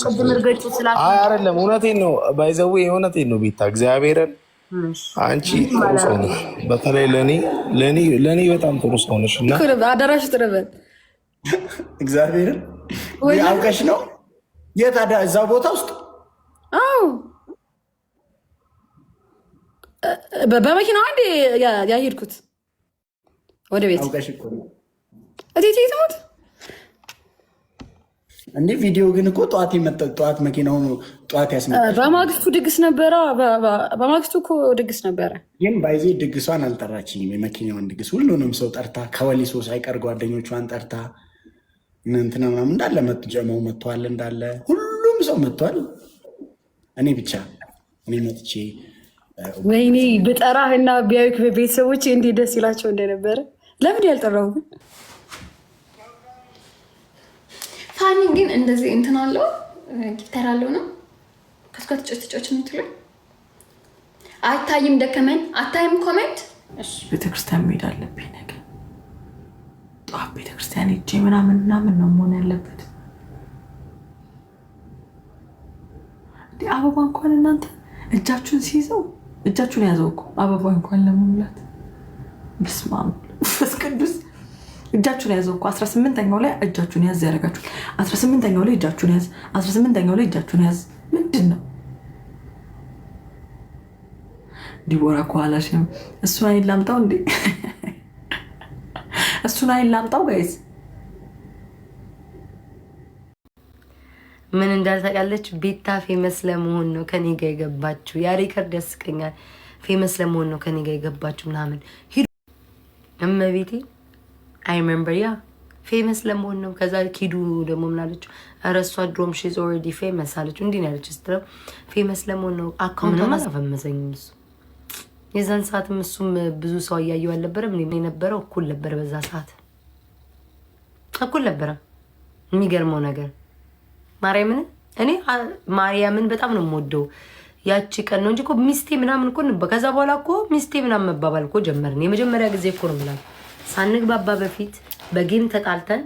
ቅድም እርገጩ ስላልኩ አይ አይደለም፣ እውነቴን ነው። ባይዘው እውነቴን ነው። ቤታ እግዚአብሔርን አንቺ ጥሩ ሰው ነሽ። በተለይ ለኔ በጣም ጥሩ ሰው ነሽ እና አዳራሽ ጥረበል እግዚአብሔርን አውቀሽ ነው የት እዛው ቦታ ውስጥ አዎ በመኪና አንዴ ያሄድኩት ወደ ቤት አውቀሽ እኮ እቴቴ ትሞት እንዴ ቪዲዮ ግን እኮ ጠዋት መኪናው ጠዋት ያስመጣ በማግስቱ ድግስ ነበረ። በማግስቱ እኮ ድግስ ነበረ። ግን ባይዜ ድግሷን አልጠራችኝም። የመኪናውን ድግስ ሁሉንም ሰው ጠርታ ከወሊሶ ሳይቀር ጓደኞቿን ጠርታ እንትና ምናምን እንዳለ መጡ። ጀመው መጥቷል፣ እንዳለ ሁሉም ሰው መጥቷል። እኔ ብቻ እኔ መጥቼ ወይኔ ብጠራህ እና ቢያዩክ ቤተሰቦች እንዴት ደስ ይላቸው እንደነበረ። ለምን ያልጠራው ግን ፋኒ ግን እንደዚህ እንትን አለው ጊታር አለው ነው ከስከት ጭጭጭጭ እንትሉ አይታይም። ደከመን አታይም። ኮሜንት እሺ ቤተክርስቲያን መሄድ አለብኝ ነገ ጠዋት ቤተክርስቲያን ሄጄ ምናምን ነው መሆን ያለበት። አበባ እንኳን እናንተ እጃችሁን ሲይዘው እጃችሁን ያዘው እኮ አበባ እንኳን ለመሙላት በስመ አብ ወመንፈስ ቅዱስ እጃችሁን ያዘው እኮ 18ኛው ላይ እጃችሁን ያዝ ያደርጋችሁ። 18ኛው ላይ እጃችሁን ያዝ፣ 18ኛው ላይ እጃችሁን ያዝ። ምንድን ነው ዲቦራ ኳላሽም እሱን አይላምጣው እንዴ? እሱን አይላምጣው ጋይስ። ምን እንዳልታውቃለች ቤታ ፌመስ ለመሆን ነው ከኔ ጋር የገባችሁ። ያ ሪከርድ ያስቀኛል። ፌመስ ለመሆን ነው ከኔ ጋር የገባችሁ ምናምን ሂዱ እመቤቴ አይ ሪሜምበር ያ ፌመስ ለመሆን ነው። ከዛ ኪዱ ደግሞ ምን አለችው? ኧረ እሷ ድሮም ሺዝ ኦልሬዲ ፌመስ አለችው። እንዲህ ነው ያለችው ስትለው ፌመስ ለመሆን ነው። አካውንቱን አላፈመሰኝም እሱ የዛን ሰዓትም እሱም ብዙ ሰው እያየው አልነበረም። እኔ የነበረው እኩል ነበር፣ በዛ ሰዓት እኩል ነበረ። የሚገርመው ነገር ማርያምን በጣም ነው የምወደው። ያቺ ቀን ነው እንጂ እኮ ሚስቴ ምናምን እኮ ነበር። ከዛ በኋላ እኮ ሚስቴ ምናምን መባባል እኮ ጀመርን። የመጀመሪያ ጊዜ እኮ ነው የምላችሁ ሳንግባባ በፊት በጌም ተጣልተን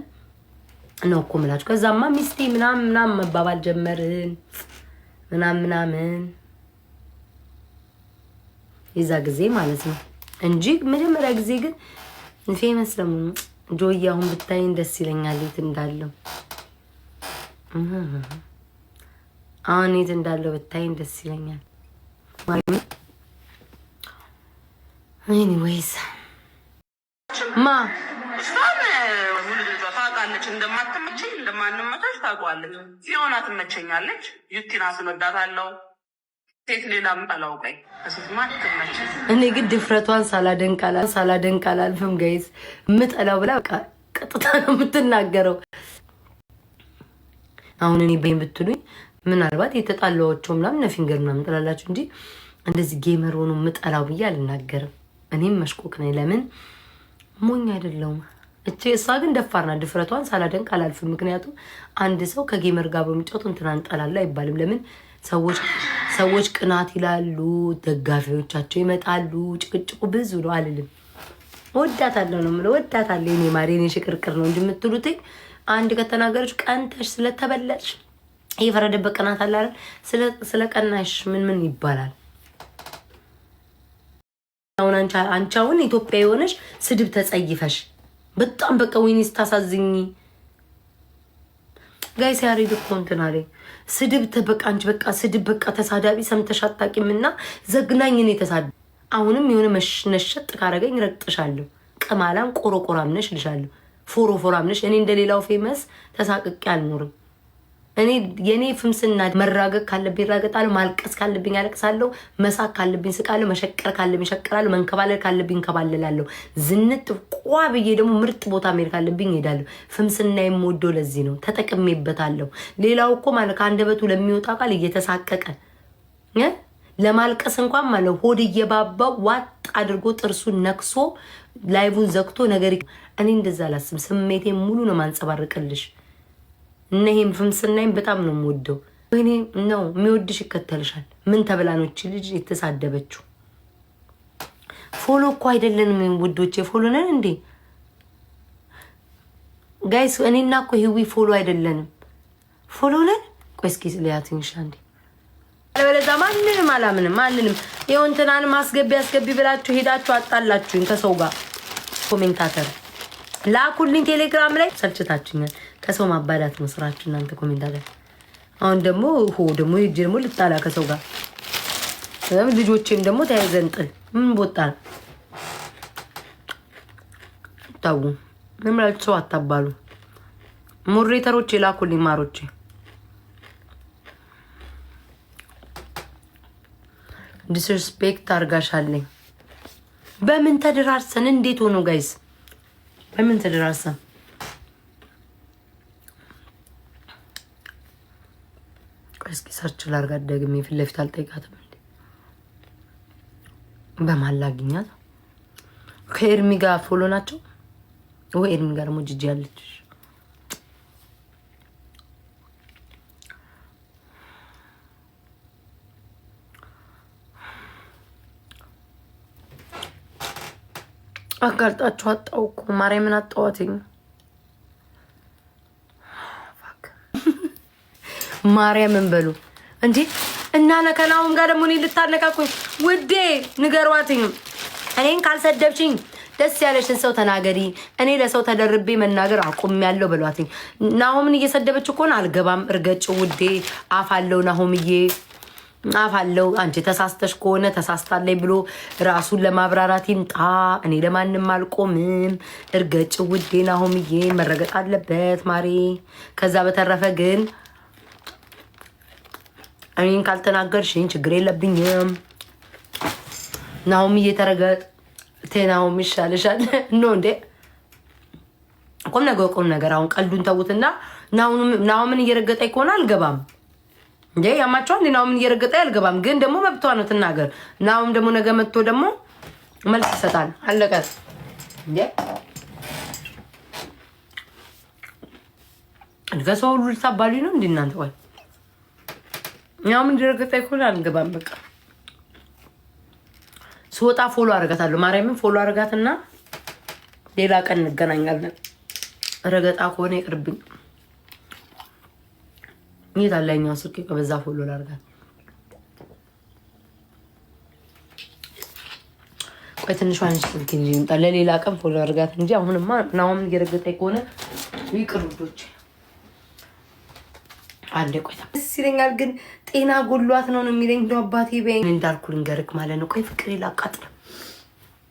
ነው እኮ የምላችሁ። ከዛማ ሚስቴ ምናምን መባባል ጀመርን ምናምን የዛ ጊዜ ማለት ነው እንጂ መጀመሪያ ጊዜ ግን ፌመስ ለምን ጆይ አሁን ብታይኝ ደስ ይለኛል። የት እንዳለው አሁን የት እንዳለው ብታይኝ ደስ ይለኛል። ኤኒዌይስ ማ ታውቃለች እንደማትመቸኝ እንደማንመቻች ታውቃለች። ሲሆና ትመቸኛለች። ዩቲና ስንወዳታለው ሴት ሌላ ምጣላውቀኝ ከሴት ማትመቸ እኔ ግን ድፍረቷን ሳላደንቅ አላልፍም ጋይስ። ምጠላው ብላ በቃ ቀጥታ ነው የምትናገረው። አሁን እኔ በይን ብትሉኝ ምናልባት የተጣላዎቸው ምናምን ነፊንገር ምናምን ጥላላችሁ እንጂ እንደዚህ ጌመር ሆኖ ምጠላው ብዬ አልናገርም። እኔም መሽኮክ ነኝ። ለምን ሞኝ አይደለሁም። እሷ ግን ደፋርና ድፍረቷን ሳላደንቅ አላልፍም። ምክንያቱም አንድ ሰው ከጌመር ጋር በሚጫወቱ እንትና እንጠላላ አይባልም። ለምን ሰዎች ቅናት ይላሉ፣ ደጋፊዎቻቸው ይመጣሉ፣ ጭቅጭቁ ብዙ ነው አልልም። ወዳታለሁ ነው የምለው። ወዳታለሁ የኔ ማር የኔ ሽቅርቅር ነው እንጂ የምትሉት አንድ ከተናገረች ቀንተሽ ስለተበለጥሽ የፈረደበት ቅናት አለ አይደል? ስለቀናሽ ምን ይባላል? አሁን አንቺ አሁን ኢትዮጵያ የሆነሽ ስድብ ተጸይፈሽ በጣም በቃ ወይኔ ስታሳዝኝ ጋይስ ያሬድ እኮ እንትን አለ ስድብ ተበቃ አንቺ በቃ ስድብ በቃ ተሳዳቢ ሰምተሽ አታውቂምና ዘግናኝ ነው ተሳዳቢ። አሁንም የሆነ መሽነሸጥ ካረገኝ ረግጥሻለሁ። ቀማላም ቆሮቆራም ነሽ ልሻለሁ። ፎሮፎራም ነሽ። እኔ እንደሌላው ፌመስ ተሳቅቄ አልኖርም። እኔ የኔ ፍምስና መራገግ ካለብኝ ራገጣለሁ፣ ማልቀስ ካለብኝ አለቅሳለሁ፣ መሳቅ ካለብኝ ስቃለሁ፣ መሸቀር ካለብኝ ሸቀራለሁ፣ መንከባለል ካለብኝ ከባለላለሁ። ዝንጥ ቋ ብዬ ደግሞ ምርጥ ቦታ መሄድ ካለብኝ ሄዳለሁ። ፍምስና የምወደው ለዚህ ነው፣ ተጠቅሜበታለሁ። ሌላው እኮ ማለት ከአንደበቱ ለሚወጣ ቃል እየተሳቀቀ ለማልቀስ እንኳን ማለት ሆድ እየባባው ዋጥ አድርጎ ጥርሱን ነክሶ ላይቡን ዘግቶ ነገር እኔ እንደዛ አላስብም። ስሜቴን ሙሉ ነው ማንጸባርቅልሽ። እነሄም ፍምስናይም በጣም ነው የምወደው። ወይኔ ነው የሚወድሽ ይከተልሻል። ምን ተብላኖች ልጅ የተሳደበችው? ፎሎ እኮ አይደለንም ውዶቼ፣ ፎሎ ነን እንዴ ጋይስ? እኔና እኮ ህዊ ፎሎ አይደለንም፣ ፎሎ ነን ቆይ እስኪ ስለያትንሽ አንዴ አለበለዚያ ማንንም አላምንም። ማንንም የወንትናን አስገቢ ብላችሁ ሄዳችሁ አጣላችሁኝ ከሰው ጋር። ኮሜንታተር ላኩልኝ ቴሌግራም ላይ ሰልችታችሁኛል። ከሰው ማባላት ነው ስራችሁ እናንተ ኮሜንታተር። አሁን ደግሞ ሂጅ ደግሞ ልጣላ ከሰው ጋር ልጆቼም ደግሞ ተያይዘን ጥል ምን ቦጣ ታው ምንም ሰው አታባሉ። ሞዴሬተሮች ላኩልኝ ማሮቼ። ዲስሪስፔክት አርጋሻለኝ። በምን ተደራርሰን እንዴት ሆኖ ጋይስ? በምን ተደራርሰን? እስኪ ሰርች ላርጋት ደግሜ ፊት ለፊት አልጠይቃትም እንዴ? በማላግኛት ከኤርሚ ጋር ፎሎ ናቸው ወይ? ኤርሚ ጋር ደግሞ ጂጂ ያለች አጋልጣችሁ አጣው እኮ ማርያምን አጣዋትኝ። ማርያምን በሉ እንዴ እና ነከናውም ጋር ደግሞ እኔ ልታነቃቁኝ ውዴ ንገሯትኝ። እኔን ካልሰደብችኝ ደስ ያለሽን ሰው ተናገሪ። እኔ ለሰው ተደርቤ መናገር አቁሜያለሁ በሏትኝ። ናሆምን እየሰደበች እኮ ነው። አልገባም እርገጭ ውዴ አፋለው ናሆምዬ አፋለው። አንቺ ተሳስተሽ ከሆነ ተሳስታለኝ ብሎ ራሱን ለማብራራት ይምጣ። እኔ ለማንም አልቆምም። እርገጭ ውዴ ናሆምዬ መረገጥ አለበት ማሬ። ከዛ በተረፈ ግን እኔን ካልተናገርሽኝ ችግር የለብኝም። ናሆምዬ ተረገጥ። ቴናሆም ይሻልሻል ኖ እንዴ ቁም ነገር አሁን ቀልዱን ተውትና ናሆምን እየረገጠኝ ከሆነ አልገባም እንዴ ያማቸው እንዴ ናሆምን እየረገጠኝ አልገባም። ግን ደግሞ መብቷ ነው ትናገር። ናሆም ደግሞ ነገ መጥቶ ደግሞ መልስ ይሰጣል። አለቀ እንዴ ከሰው ሁሉ ልታባሉኝ ነው እንዴ እናንተ? ወይ ናሆምን እየረገጠኝ ከሆነ አልገባም በቃ። ስወጣ ፎሎ አረጋታለሁ። ማርያምን ፎሎ አረጋትና ሌላ ቀን እንገናኛለን። ረገጣ ከሆነ ይቅርብኝ። ይታለኛው ስልክ ከበዛ ፎሎ ላርጋት። ቆይ ትንሽ ዋንስ ስልክ ይምጣ። ለሌላ ቀን ፎሎ አረጋት እንጂ አሁንማ ናሆም እየረገጠኝ ከሆነ ይቅርብዶች። አንዴ ቆይ ደስ ይለኛል። ግን ጤና ጎሏት ነው የሚለኝ ነው አባቴ በይ እንዳልኩ ልንገርክ ማለት ነው። ቆይ ፍቅሬ ላቃጥል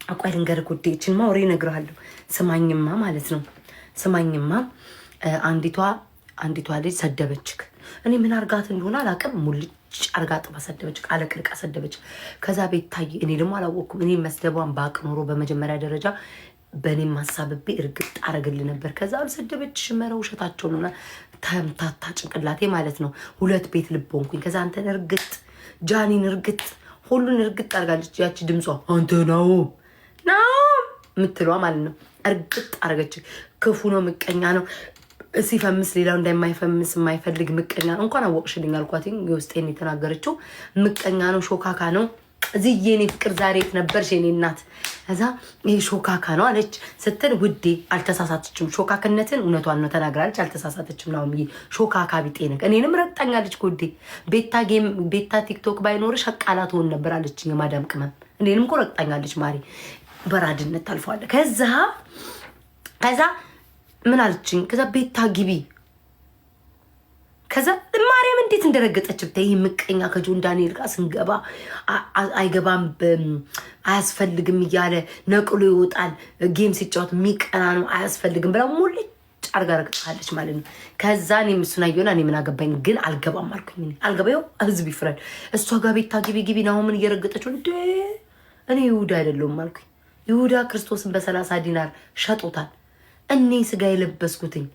አቋይ ልንገርክ ውዴ እቺን ማውሬ እነግርሃለሁ። ስማኝማ ማለት ነው። ስማኝማ አንዲቷ ልጅ ሰደበችክ። እኔ ምን አርጋት እንደሆነ አላውቅም። ሙልጭ አርጋ ጥባ ሰደበችክ፣ አለቅልቃ ሰደበች። ከዛ ቤት ታይ እኔ ደግሞ አላወኩም። እኔ መስደቧን ባቅ ኖሮ በመጀመሪያ ደረጃ በእኔ ማሳብቤ እርግጥ አረግል ነበር። ከዛ አልሰደበች ሽመረ ውሸታቸው ነውና ተምታታ ጭንቅላቴ ማለት ነው። ሁለት ቤት ልብ ሆንኩኝ። ከዛ አንተን እርግጥ ጃኒን እርግጥ ሁሉን እርግጥ አርጋለች። ያቺ ድምጿ አንተ ነው የምትለዋ ማለት ነው። እርግጥ አረገች። ክፉ ነው፣ ምቀኛ ነው፣ ሲፈምስ ሌላው እንዳይማይፈምስ የማይፈልግ ምቀኛ ነው። እንኳን አወቅሽልኝ አልኳት። የውስጤን የተናገረችው ምቀኛ ነው፣ ሾካካ ነው። እዚህ የኔ ፍቅር ዛሬ የት ነበርሽ የኔ እናት? ከዛ ይሄ ሾካካ ነው አለች ስትል ውዴ አልተሳሳተችም። ሾካክነትን እውነቷን ነው ተናግራለች። አልተሳሳተችም ነው ሾካካ ቢጤነክ እኔንም ረግጣኛለች። ውዴ ቤታ ቲክቶክ ባይኖርሽ ሸቃላ ትሆን ነበር አለች። የማዳም ቅመም እኔንም እኮ ረግጣኛለች። ማሪ በራድነት ታልፈዋለ። ከዛ ምን አለችኝ? ከዛ ቤታ ግቢ። ከዛ ማርያም እንዴት እንደረገጠች ብታይ። ይህ ምቀኛ ከጆን ዳንኤል ጋር ስንገባ አይገባም አያስፈልግም እያለ ነቅሎ ይወጣል። ጌም ሲጫወት የሚቀና ነው አያስፈልግም ብላ ሙልጭ አርጋ ረግጣለች ማለት ነው። ከዛ እኔም እሱን አየሁና እኔ ምን አገባኝ ግን አልገባም አልኩኝ። አልገባው ህዝብ ይፍረድ። እሷ ጋር ቤታ ግቢ ናሆምን እየረገጠችው እንደ እኔ ይሁዳ አይደለሁም አልኩኝ። ይሁዳ ክርስቶስን በ30 ዲናር ሸጦታል። እኔ ስጋ የለበስኩትኝ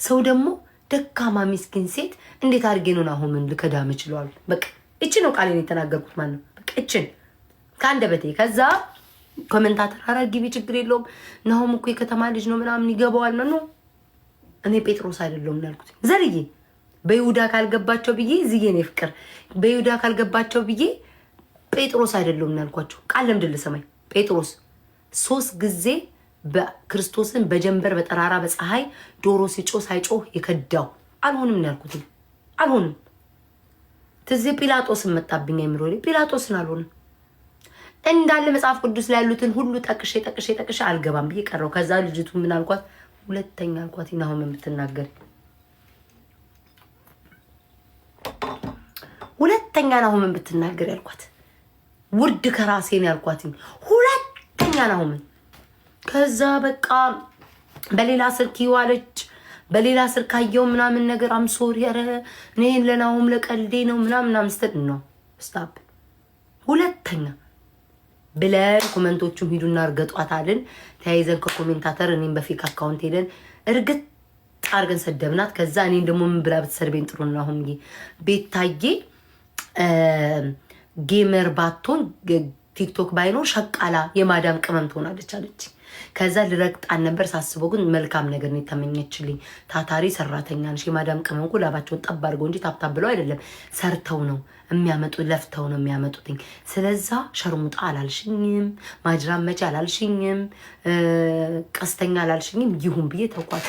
ሰው ደግሞ ደካማ ሚስኪን ሴት እንዴት አድርጌ ነው ናሆምን ልከዳም ይችላል? በቃ እቺ ነው ቃሌን የተናገርኩት ማለት ነው። በቃ እቺን ከአንደበቴ። ከዛ ኮሜንታተር አረ ግቢ ችግር የለውም ናሆም እኮ የከተማ ልጅ ነው ምናምን ይገባዋል ነው። እኔ ጴጥሮስ አይደለሁም ያልኩት። ዘርዬ በይሁዳ ካልገባቸው ብዬ ዝዬ ነው ፍቅር በይሁዳ ካልገባቸው ብዬ ጴጥሮስ አይደለሁም ያልኳቸው። ቃል ለምድል ሰማይ ጴጥሮስ 3 ጊዜ በክርስቶስን በጀንበር በጠራራ በፀሐይ ዶሮ ሲጮህ ሳይጮህ የከዳው አልሆንም ያልኩት። አልሆንም። ትዝ ጲላጦስን መጣብኝ አይምሮ ላይ ጲላጦስን አልሆንም። እንዳለ መጽሐፍ ቅዱስ ላይ ያሉትን ሁሉ ጠቅሼ አልገባም ብዬ ቀረው። ከዛ ልጅቱ ምን አልኳት? ሁለተኛ አልኳት ናሁም የምትናገር ሁለተኛ ናሁም የምትናገር ያልኳት ውርድ ከራሴን ያልኳት ሁለተኛ ናሁም። ከዛ በቃ በሌላ ስልክ ይዋለች በሌላ ስልክ አየው ምናምን ነገር አምሶሪ ያረ እኔን ለናሁም ለቀልዴ ነው ምናምን ስትል ነው ስታፕ ሁለተኛ ብለን ኮሜንቶቹም ሂዱና እርገጧት አልን። ተያይዘን ከኮሜንታተር እኔም በፌክ አካውንት ሄደን እርግጥ አርገን ሰደብናት። ከዛ እኔን ደግሞ ምን ብላ ብትሰድበኝ ጥሩ ነው? አሁን ቤታዬ ጌመር ባትሆን ቲክቶክ ባይኖር ሸቃላ የማዳም ቅመም ትሆናለች አለች። ከዛ ልረግጣን ነበር ሳስበው ግን መልካም ነገር ነው የተመኘችልኝ። ታታሪ ሰራተኛ ነሽ። የማዳም ቅመም እኮ ላባቸውን ጠብ አድርገው እንጂ ታብታብ ብለው አይደለም ሰርተው ነው የሚያመጡ ለፍተው ነው የሚያመጡትኝ። ስለዛ ሸርሙጣ አላልሽኝም፣ ማጅራም መቼ አላልሽኝም፣ ቀስተኛ አላልሽኝም። ይሁን ብዬ ተውኳት።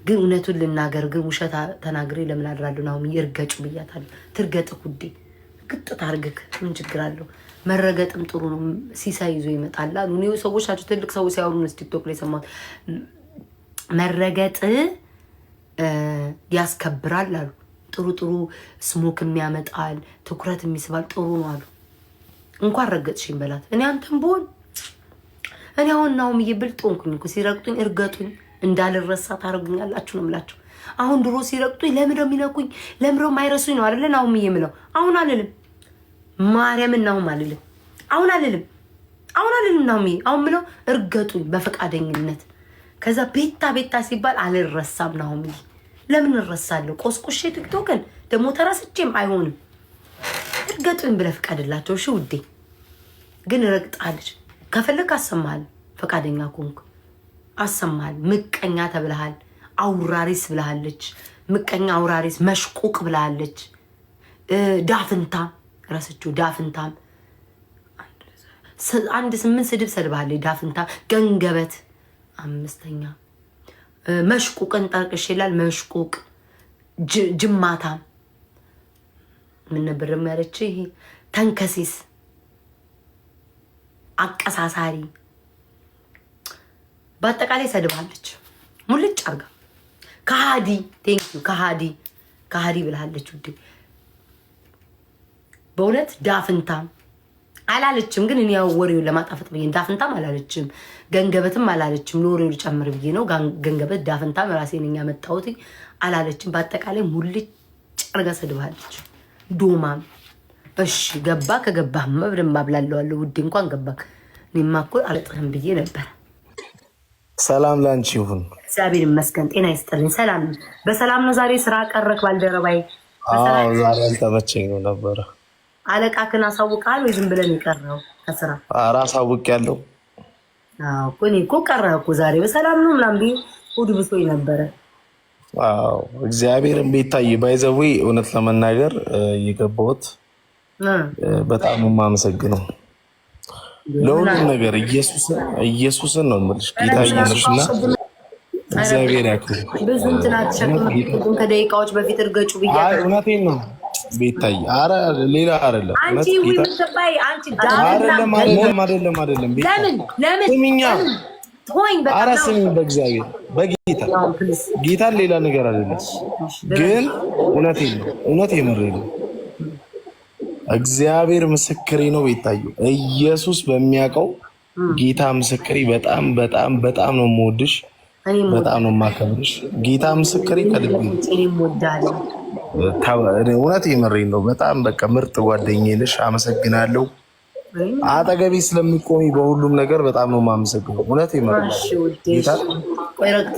ግን እውነቱን ልናገር ግን ውሸት ተናግሬ ለምን አድራለሁ? ናሁም ይርገጩ ብያታለሁ። ትርገጥ ኩዴ ግጥ ታርግክ ምን ችግር አለው? መረገጥም ጥሩ ነው። ሲሳይ ይዞ ይመጣል አሉ እኔ ሰዎች ናቸው ትልቅ ሰዎች ሲያወሩ ነው ቲክቶክ ላይ ሰማሁት። መረገጥ ያስከብራል አሉ። ጥሩ ስሞክም ያመጣል፣ ትኩረት የሚስባል ጥሩ ነው አሉ። እንኳን ረገጥሽኝ በላት። እኔ አንተም ብሆን እኔ አሁን ናሁም ብልጥ ሆንኩኝ እኮ። ሲረግጡኝ እርገጡኝ እንዳልረሳ ታደርጉኛላችሁ ነው የምላቸው። አሁን ድሮ ሲረግጡኝ ለምንድነው የሚነኩኝ? ለምንድነው የማይረሱኝ ነው አይደለ ናሁም የምለው። አሁን አልልም ማርያምን ናሁም አልልም። አሁን አልልም ናሁም አሁን ምለው እርገጡኝ በፈቃደኝነት። ከዛ ቤታ ሲባል አልረሳም ናሁም። ለምን እረሳለሁ? ቆስቁሼ ቲክቶክን ደግሞ ተረስቼም አይሆንም። እርገጡኝ ብለህ ፍቃድላቸው እሺ ውዴ። ግን ረግጣለች ከፈለክ አሰማሃል። ፈቃደኛ ኮንክ አሰማሃል። ምቀኛ ተብለሃል። አውራሪስ ብለሃለች። ምቀኛ አውራሪስ መሽቁቅ ብለሃለች። ዳፍንታ ረስቹ ዳፍንታም አንድ 8 ስድብ ሰድባለች። ዳፍንታ ገንገበት 5ኛ መሽቁቅን ጠርቅሽ ይላል። መሽቁቅ ጅማታ ምን ነበር የሚያለች? ይሄ ተንከሲስ አቀሳሳሪ በአጠቃላይ ሰድባለች ሙልጭ አርጋ። ከሃዲ ቴንኪዩ ከሃዲ ብላለች ውዴ። በእውነት ዳፍንታ አላለችም፣ ግን እኔ ያው ወሬውን ለማጣፈጥ ብዬ ዳፍንታም አላለችም፣ ገንገበትም አላለችም። ለወሬው ልጨምር ብዬ ነው። ገንገበት ዳፍንታም ራሴን ያመጣሁት አላለችም። በአጠቃላይ ሙልጭ አርጋ ሰድባለች። ዶማም እሺ ገባ። ከገባህማ በደንብ አብላለዋለሁ ውዴ። እንኳን ገባክ። እኔማ እኮ አልጥህም ብዬ ነበር። ሰላም ላንቺ ይሁን። እግዚአብሔር ይመስገን። ጤና ይስጥልኝ። ሰላም በሰላም ነው። ዛሬ ስራ ቀረክ ባልደረባይ? ዛሬ አልተመቸኝ ነበረ። አለቃክን አሳውቃል ወይ ዝም ብለን የቀረው ከስራ? ኧረ አሳውቂያለሁ። እኔ እኮ ቀረህ እኮ ዛሬ በሰላም ነው ምናምን ብዬ ሁድ ብሶኝ ነበረ። እግዚአብሔርን ቤታዬ ባይዘዌ እውነት ለመናገር የገባሁት በጣም የማመሰግነው ለሁሉም ነገር ኢየሱስን ነው የምልሽ። ጌታ ኢየሱስና እግዚአብሔር ያክብር። ብዙ እንትን አትሸክም። ከደቂቃዎች በፊት እርገጩ ብያለሁ። እውነቴን ነው ቤታዬ። ኧረ ሌላ አይደለም። አንቺ ወይ ምትባይ አንቺ አይደለም ለምን ስሚኛ። ሆይ ኧረ ስሚኝ በእግዚአብሔር በጌታ ጌታን ሌላ ነገር አይደለም። ግን እውነቴን ነው የምሬን ነው። እግዚአብሔር ምስክሬ ነው ቤታዬ። ኢየሱስ በሚያውቀው ጌታ ምስክሬ በጣም በጣም በጣም ነው የምወድሽ፣ በጣም ነው የማከብርሽ። ጌታ ምስክሬ ከልብ እውነት የምሬን ነው። በጣም በቃ ምርጥ ጓደኛዬ ነሽ። አመሰግናለሁ። አጠገቤ ስለሚቆሚ በሁሉም ነገር በጣም ነው የማመሰግነው። እውነት የምሬን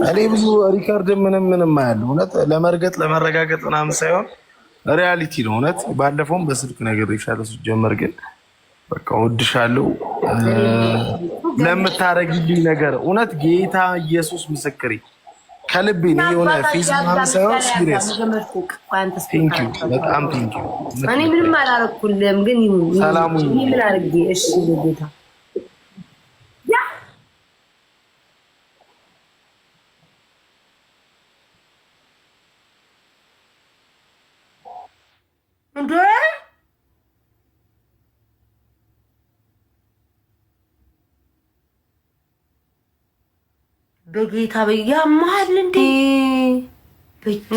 እኔ ብዙ ሪከርድ ምንም አያለሁ። እውነት ለመርገጥ ለመረጋገጥ ምናምን ሳይሆን ሪያሊቲ ነው። እውነት ባለፈውም በስልክ ነገር ይሻለው ሲጀመር፣ ግን በቃ ወድሻለሁ ለምታረግልኝ ነገር። እውነት ጌታ ኢየሱስ ምስክሬ ከልቤ ነው። የሆነ ፌስ ምናምን ሳይሆን ሲሪየስ ቴንኪው፣ በጣም ቴንኪው። እኔ ምንም አላረኩልም፣ ግን ይሁን ሰላሙ ምን አርጌ እሺ ጌታ በጌታ ያማል እንዴ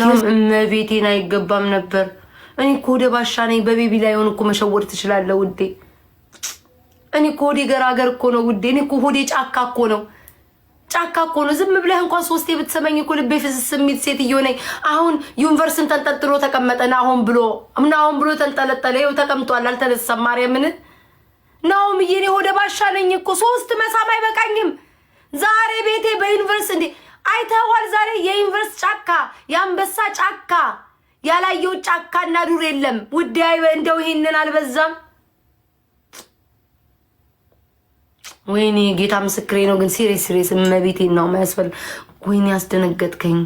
ነው እመቤቴን አይገባም ነበር። እኔ እኮ ወደ ባሻ ነኝ። በቤቢ ላይ ሆነ እኮ መሸወድ ትችላለህ ውዴ። እኔ እኮ ወደ ገራገር እኮ ነው ውዴ። እኔ እኮ ወደ ጫካ እኮ ነው ዝም ብለህ እንኳን ሶስቴ ብትሰማኝ እኮ ልቤ ፍስስ የሚል ሴትዮ ነኝ። አሁን ዩኒቨርስን ተንጠልጥሎ ተቀመጠ። ናሆም ብሎ ተንጠለጠለ። ይኸው ተቀምጧል፣ አልተነሳም። ማርያምን ናሆም እኔ ወደ ባሻ ነኝ እኮ 3 መሳም አይበቃኝም። ዛሬ ቤቴ በዩኒቨርስ እንዴ አይተዋል። ዛሬ የዩኒቨርስ ጫካ፣ የአንበሳ ጫካ፣ ያላየው ጫካና ዱር የለም ውዴ። እንደው ይሄንን አልበዛም? ወይኔ ጌታ ምስክሬ ነው። ግን ሲሪየስ እመቤቴን ነው የማያስፈል። ወይኔ ያስደነገጥከኝ።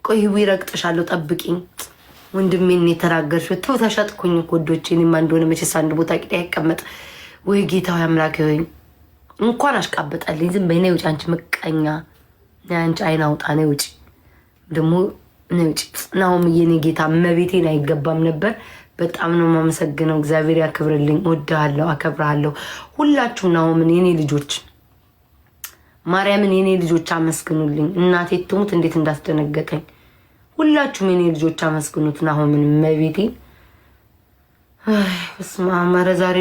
ቆይ ይረግጥሻለሁ፣ ጠብቂኝ። ወንድሜን የተናገርሽ ተው። ተሸጥኩኝ እኮ ወዶቼ። እኔማ እንደሆነ መቼስ አንድ ቦታ ቂጤ አይቀመጥ። ወይ ጌታው አምላክ ሆይ እንኳን አሽቃበጣልኝ። ዝም በይ ነይ ውጪ፣ አንቺ ምቀኛ፣ አንቺ አይን አውጣ ነይ ውጪ። ደግሞ ነይ ውጪ። ናሆም የኔ ጌታ እመቤቴን አይገባም ነበር። በጣም ነው የማመሰግነው። እግዚአብሔር ያክብርልኝ። እወድሃለሁ፣ አከብርሃለሁ። ሁላችሁም ናሆምን የኔ ልጆች፣ ማርያምን የኔ ልጆች አመስግኑልኝ። እናቴ ትሙት እንዴት እንዳስደነገጠኝ። ሁላችሁም የኔ ልጆች አመስግኑት ናሆምን እመቤቴን። በስመ አብ ዛሬ